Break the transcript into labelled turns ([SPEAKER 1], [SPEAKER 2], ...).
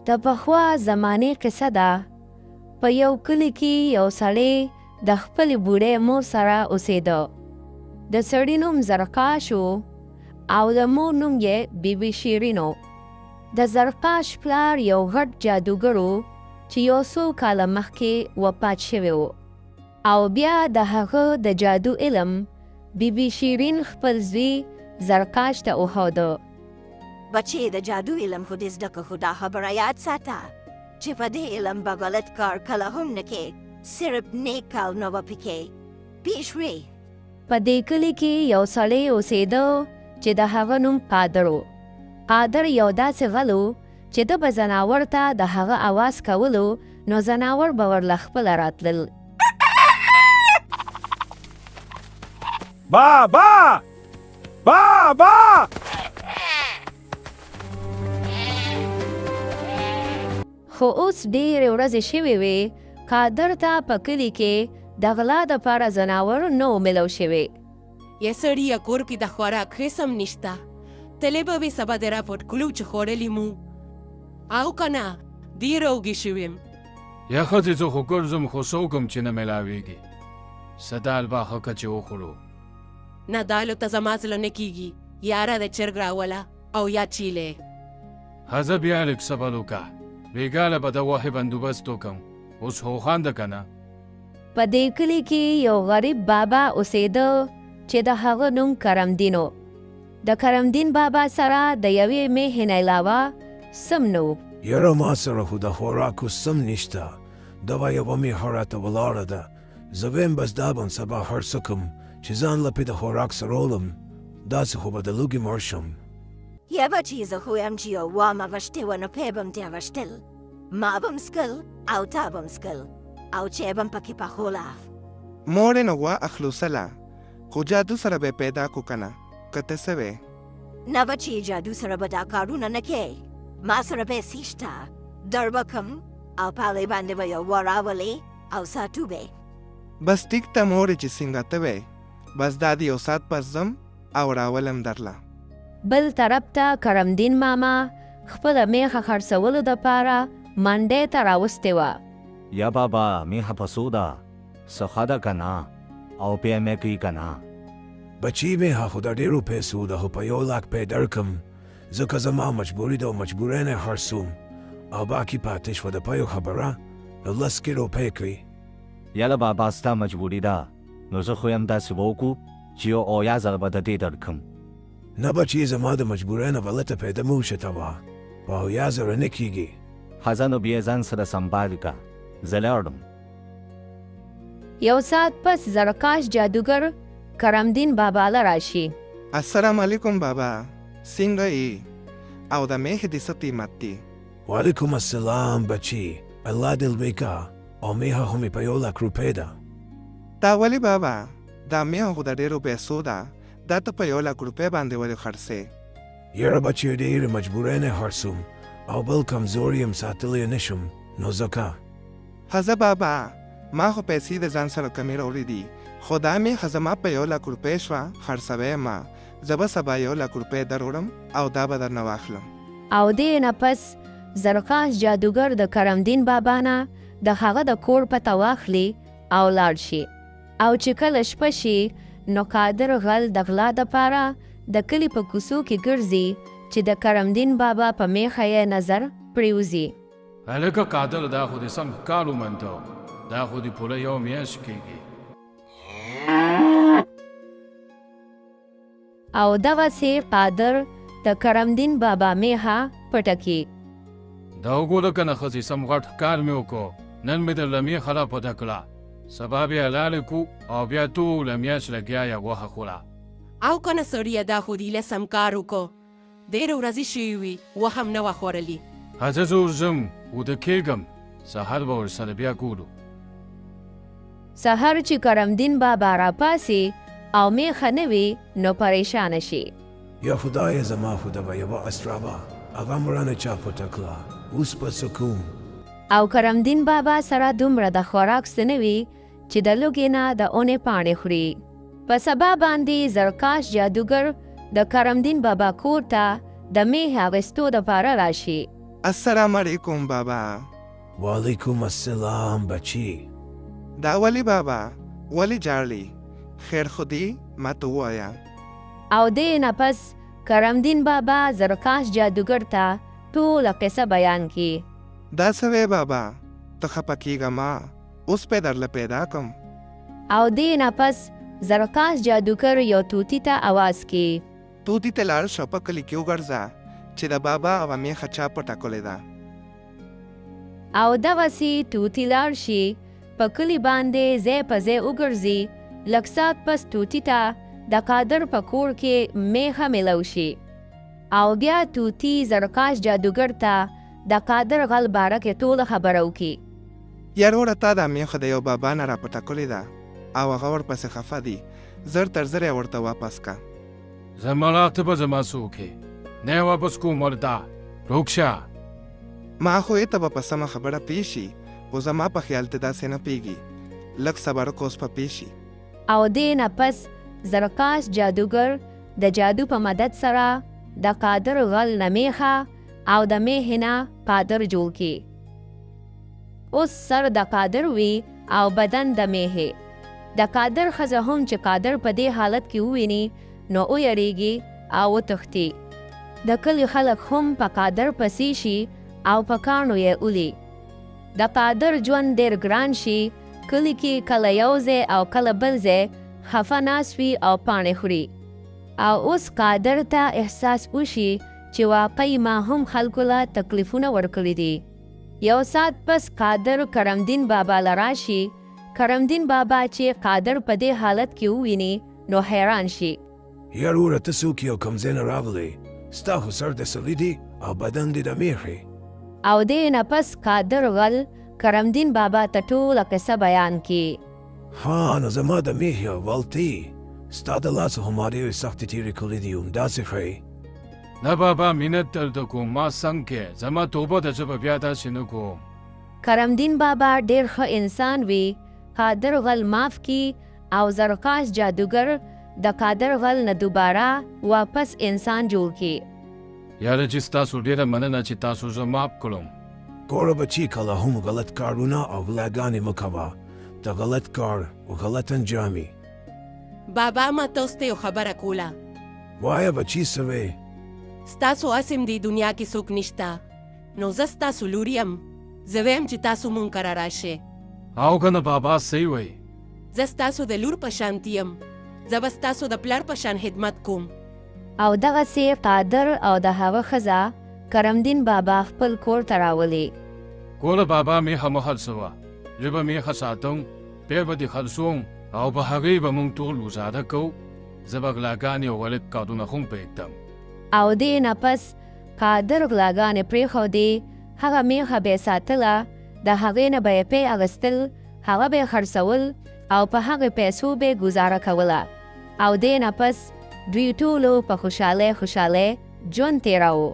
[SPEAKER 1] د پخوا زمانې قصه ده. په یو کلي کې یو سړی د خپلې بوډۍ مور سره اوسېده. د سړي نوم زرقاش و او د مور نوم یې بیبي شیرین و. د زرقاش پلار یو غټ جادوګر و چې یو څو کاله مخکې وفات شوی و. او بیا د هغه د جادو علم بیبي شیرین خپل زوی زرقاش ته وښوده.
[SPEAKER 2] بچې د جادو علم خو دې زده که، خو دا خبره یاد ساته چې په دې علم به غلط کار کله هم نه کې، صرف نیک کار نه به پکې پیش وړې.
[SPEAKER 1] په دې کلي کې یو سړی اوسېده چې د هغه نوم قادر و. قادر یو داسې غل و چې ده به ځناور ته د هغه اواز کولو نو ځناور به ورله خپله راتلل.
[SPEAKER 3] با با با با
[SPEAKER 1] خو اوس ډېرې ورځې شوې وې قادر ته په کلي کې د غلا دپاره ځناور نه و میلو شوی.
[SPEAKER 4] یا سړیه کور کې د خوراک هېڅ هم نشته، تلې به وې سبا دې راپورټ کړو چې خوړلي مو او که نه ډېره وږې شوې یم.
[SPEAKER 3] یا ښځې زه خو ګرځم خو څه وکړم چې نه میلاویږي. څه دال به ښه که چې وخورو.
[SPEAKER 4] نه دالو ته زما زړه نه کېږي، یاره د چرګ راوله او یا چیلې.
[SPEAKER 3] ښځه بیا لږ صبر وکړه، بېګاله به د غوښې بندوبست وکړم. اوس خو خوانده که نه.
[SPEAKER 1] په دې کلي کې یو غریب بابا اوسېده چې د هغه نوم کرمدین و. د کرمدین بابا سره د یوې میښې نه علاوه سم نه و.
[SPEAKER 5] یاره ما سره خو د خوراکو سم نشته. دغه یوه میښه راته ولاړه ده. زه ویم بس دا به سبا هر څه کړم چې ځان له پې د خوراک سرولم. داسې خو به د لوږې مړ شم.
[SPEAKER 2] یا بچې زه خو یم چې یو وامه غشتې وه نو پی به م ترې غشتل، ما به م څکل او تا به م څکل او چای به م پکې پخوله.
[SPEAKER 6] مورې نو غوا اخلوصله، خو جادو سره به پیدا کو که نه، که ته څه وې؟
[SPEAKER 2] نه بچې جادو سره به دا کارونه نه کې، ما سره پیسې شته، در به کم او په هغې باندې به یو ور راولې او ساتو به.
[SPEAKER 6] بس ټیک ته مورې چې څنګه ته وې، بس دا د یو ساعت پس ځم او راولم درله.
[SPEAKER 1] بل طرف ته کرمدین ماما خپله میښه خرڅولو دپاره منډۍ ته راوستې وه.
[SPEAKER 7] یا بابا میښه په څو ده؟ څه ښه ده که نه؟ او بیا مې کوي که نه؟
[SPEAKER 5] بچی میښه خو د ډېرو پیسو ده، خو په 1,00,000 پې درکړم ځکه زما مجبوري ده او مجبورۍ نه یې خرڅوم او باقي پاتې شوه د پیو خبره نو 10 روپۍ کړي.
[SPEAKER 7] یاله بابا ستا مجبوري ده، نو زه خو یم داسې وکړو چې یو 8000 به د دې درکړم.
[SPEAKER 5] نه بچی زما د مجبورۍ نه غلطه پیدا مه وشته وه، په 8000 نه کېږي.
[SPEAKER 7] ښځه نو بیا ځان سره سنبال که، زه لاړم.
[SPEAKER 1] یو ساعت پس زرقاش جادوګر کرمدین بابا له راشي.
[SPEAKER 6] السلام علیکم بابا، څنګه یې؟ او د میښې دې څه قیمت دی؟
[SPEAKER 5] وعلیکم السلام بچی، الله دې لوی که او میښه خو مې په 1,00,000 روپۍ ده.
[SPEAKER 6] دا ولې بابا؟ دا میښه خو د ډېرو پیسو ده، دا ته په 1,00,000 روپۍ باندې ولې خرڅې؟
[SPEAKER 5] یاره بچی ډېرې مجبورۍ نه خرڅوم او بل کمزوري یم ساتلی یې نشم نو ځکه.
[SPEAKER 6] ښځه بابا ما خو پیسې د ځان سره کمې راوړې دي، خو دا میښه زما په 1,00,000 روپۍ شوه، خرڅوی ما، زه به سبا 1,00,000 روپۍ در وړم او دا به درنه واخلم.
[SPEAKER 1] او دې نه پس زرقاش جادوګر د کرمدین بابا نه د هغه د کور پته واخلي او لاړ شي. او چې کله شپه شي نو قادر غل د غلا دپاره د کلي په کوڅو کې ګرځي چې د کرمدین بابا په میښه یې نظر پرېوځي.
[SPEAKER 3] هلکه قادر دا خو دې سم کار ومنته، دا خو دې پوره یو میاشت کېږي.
[SPEAKER 1] او دغسې قادر د کرمدین بابا میښه پټه کړي.
[SPEAKER 3] دا وګوره که نه ښځې سم غټ کار مې وکړو، نن مې درله میښه راپټه کړه، سبا بیا لارې کړو او بیا ټوله میاشت لګیا یې غوښه خوړه.
[SPEAKER 4] او که نه سړیه دا خو دې لسم کار وکړو، ډېرې ورځې شوې وي وه هم نه وه خوړلي.
[SPEAKER 3] ښځه زه ورځم وده کېږم، سهار به ورسره بیا ګورو.
[SPEAKER 1] سهار چې کرمدین بابا راپاسي او میښه نه وي نو پریشانه شي.
[SPEAKER 5] یا خدای زما خو دغه یوه اسرابه هغه م رانه چا پټه کړه، اوس به څه کوم؟
[SPEAKER 1] او کرمدین بابا سره دومره د خوراک څه نه وي چې د لوږې نه د اونې پاڼې خوري. په سبا باندې زرقاش جادوګر د کرمدین بابا کور ته د میښې اخیستو دپاره راشي.
[SPEAKER 6] السلام علیکم بابا.
[SPEAKER 5] وعلیکم السلام بچی.
[SPEAKER 6] دا ولی بابا ولی جارلی خیر خودی ما ته ووایه.
[SPEAKER 1] او دې نه پس کرمدین بابا زرکاش جادوګر ته ټوله قصه بیان کی.
[SPEAKER 6] دا سوی بابا ته خپه کیږه ما اوس په درله پیدا کم.
[SPEAKER 1] او دې نه پس زرکاش جادوګر یو توتی ته आवाज کی.
[SPEAKER 6] توتی ته لاړ شه په کلي کې وګرځه چې د بابا او میخه چا پټه کړې ده.
[SPEAKER 1] او دغسې توتی لاړ شي په کلي باندې ځای په ځای وګرځي. لږ ساعت پس توتی ته د قادر په کور کې میخه میلو شي او بیا توتی زرکاش جادوګر ته د قادر غل باره کې ټوله خبره وکړي.
[SPEAKER 6] یاروره تا دا میخه د یو بابا نه را پټه کړې ده او هغه ورپسې خفه دي. زر تر زر یې ورته واپس که.
[SPEAKER 3] زما ته به زما څوک نه واپس کوم ورته روکشه.
[SPEAKER 6] ما خو یې ته به په سمه خبره پوه شي خو زما په خیال ته داسې نه پوهېږي. لږ صبر وکړه اوس به پوه شي.
[SPEAKER 1] او دې نه پس زرکاش جادوګر د جادو په مدد سره د قادر غل نه میخه او د میخې نه قادر جوړ کړي. اوس سر د قادر وي او بدن د میخې. د قادر ښځه هم چې قادر په دې حالت کې وویني نو ویریږي او وتښتي. د کلي خلک هم په قادر پسې شي او په کاڼو یې اولي. د قادر ژوند ډېر ګران شي. کلي کې کله یو ځای او کله بل ځای خفه ناست وي او پاڼې خوري. او اوس قادر ته احساس وشي چې واقعي ما هم خلکو له تکلیفونه ورکړي دي. یو ساعت پس قادر کرمدین بابا له راشي. کرمدین بابا چې قادر په دې حالت کې وویني نو حیران شي.
[SPEAKER 5] یاروره ته څوک یې او کوم ځای نه راغلی؟ ستا خو سر د سړي دی او بدن دې د میخې.
[SPEAKER 1] او دې نه پس قادر غل کرمدین بابا ته ټوله قصه بیان کی.
[SPEAKER 5] ها نو زما د میخې اولتې ستا د لاسه خو ما ډېرې سختې تېرې کړې دي همداسې ښایي.
[SPEAKER 3] نه بابا مینت درته کوم ما څنګ کې زما توبه ده چې به بیا داسې نه کوم.
[SPEAKER 1] کرمدین بابا ډېر ښه انسان وي. قادر غل معاف کی او زرکاش جادوګر د قادر غل نه دوباره واپس انسان جوړ کی.
[SPEAKER 3] یاره چې ستاسو ډېره مننه چې تاسو زه معاف کړم.
[SPEAKER 5] ګوره بچي کله هم غلط کارونه او غلاګانې مه کوه. د غلط کار او غلط انجامي.
[SPEAKER 4] بابا ما تاسو ته یو خبره کوله.
[SPEAKER 5] وایه بچي څه وې؟
[SPEAKER 4] ستاسو اسم دی دنیا کې څوک نشته نو زه ستاسو لور یم. زه ویم چې تاسو مونږ کره راشئ.
[SPEAKER 3] او که نه بابا صحیح وایي.
[SPEAKER 4] زه ستاسو د لور په شانتي یم. زه به ستاسو د پلار په شان خدمت کوم.
[SPEAKER 1] او دغسې قادر او د هغه ښځه کرمدین بابا خپل کور ته راولي.
[SPEAKER 3] ګوره بابا میخه مه خرڅوه. زه به میخه ساتم بیا به دې خرڅوم او په هغې به موږ ټول ګزاره کوو. زه به غلاګانې او غلط کارونه هم پرېږدم.
[SPEAKER 1] او دې نه پس قادر غلاګانې پرېښودې. هغه میخه به یې ساتله. د هغې نه به یې پی اخیستل. هغه به یې خرڅول او په هغې پیسو به یې ګزاره کوله. او دې نه پس دوی ټولو په خوشحالۍ ژوند تېراوه.